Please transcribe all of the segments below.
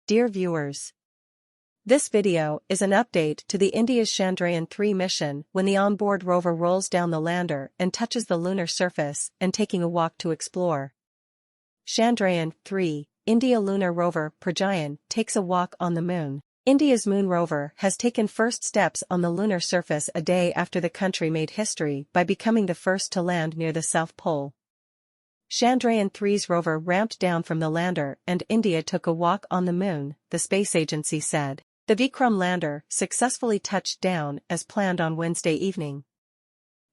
Dear viewers, this video is an update to the India's Chandrayaan-3 mission when the onboard rover rolls down the lander and touches the lunar surface and taking a walk to explore. Chandrayaan-3, India lunar rover Pragyan takes a walk on the moon. India's moon rover has taken first steps on the lunar surface a day after the country made history by becoming the first to land near the South Pole. Chandrayaan-3's rover ramped down from the lander and India took a walk on the moon, the space agency said. The Vikram lander successfully touched down as planned on Wednesday evening.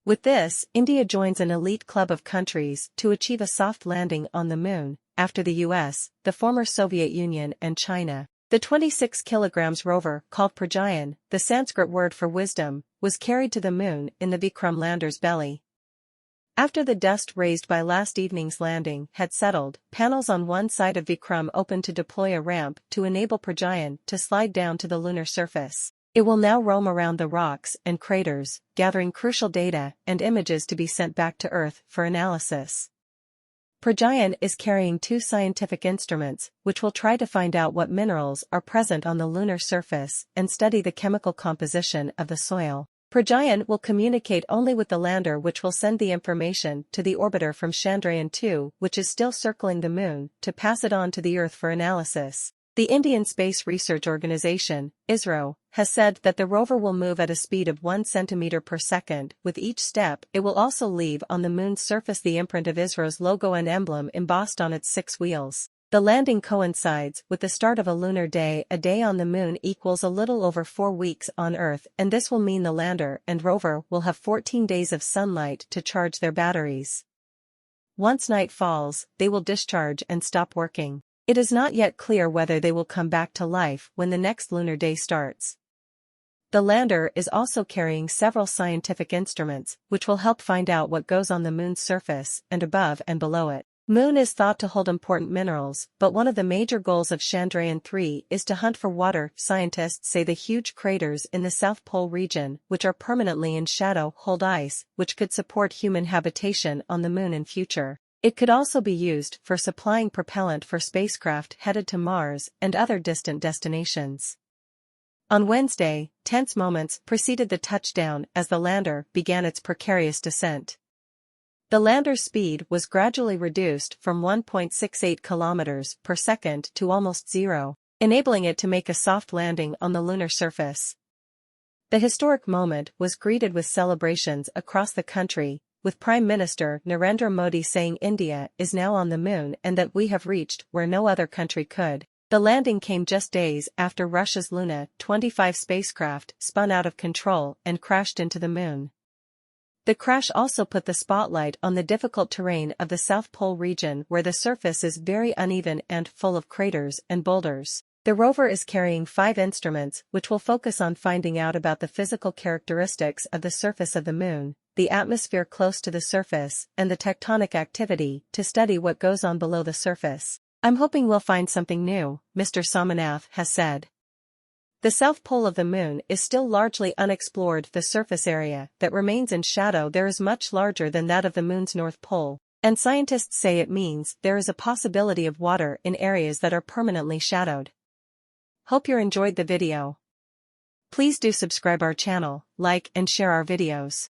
With this, India joins an elite club of countries to achieve a soft landing on the moon, after the US, the former Soviet Union and China. The 26 kilograms rover, called Pragyan, the Sanskrit word for wisdom, was carried to the moon in the Vikram lander's belly. After the dust raised by last evening's landing had settled, panels on one side of Vikram opened to deploy a ramp to enable Pragyan to slide down to the lunar surface. It will now roam around the rocks and craters, gathering crucial data and images to be sent back to Earth for analysis. Pragyan is carrying two scientific instruments, which will try to find out what minerals are present on the lunar surface and study the chemical composition of the soil. Pragyan will communicate only with the lander, which will send the information to the orbiter from Chandrayaan-2, which is still circling the moon, to pass it on to the Earth for analysis. The Indian Space Research Organisation, ISRO, has said that the rover will move at a speed of 1 centimeter per second. With each step, it will also leave on the moon's surface the imprint of ISRO's logo and emblem embossed on its 6 wheels. The landing coincides with the start of a lunar day. A day on the moon equals a little over 4 weeks on Earth, and this will mean the lander and rover will have 14 days of sunlight to charge their batteries. Once night falls, they will discharge and stop working. It is not yet clear whether they will come back to life when the next lunar day starts. The lander is also carrying several scientific instruments, which will help find out what goes on the moon's surface and above and below it. Moon is thought to hold important minerals, but one of the major goals of Chandrayaan-3 is to hunt for water. Scientists say the huge craters in the South Pole region, which are permanently in shadow, hold ice, which could support human habitation on the moon in future. It could also be used for supplying propellant for spacecraft headed to Mars and other distant destinations. On Wednesday, tense moments preceded the touchdown as the lander began its precarious descent. The lander's speed was gradually reduced from 1.68 kilometers per second to almost zero, enabling it to make a soft landing on the lunar surface. The historic moment was greeted with celebrations across the country, with Prime Minister Narendra Modi saying India is now on the moon and that we have reached where no other country could. The landing came just days after Russia's Luna 25 spacecraft spun out of control and crashed into the moon. The crash also put the spotlight on the difficult terrain of the South Pole region, where the surface is very uneven and full of craters and boulders. The rover is carrying 5 instruments which will focus on finding out about the physical characteristics of the surface of the moon, the atmosphere close to the surface, and the tectonic activity to study what goes on below the surface. I'm hoping we'll find something new, Mr. Somanath has said. The south pole of the moon is still largely unexplored. The surface area that remains in shadow there is much larger than that of the moon's north pole, and scientists say it means there is a possibility of water in areas that are permanently shadowed. Hope you enjoyed the video. Please do subscribe our channel, like and share our videos.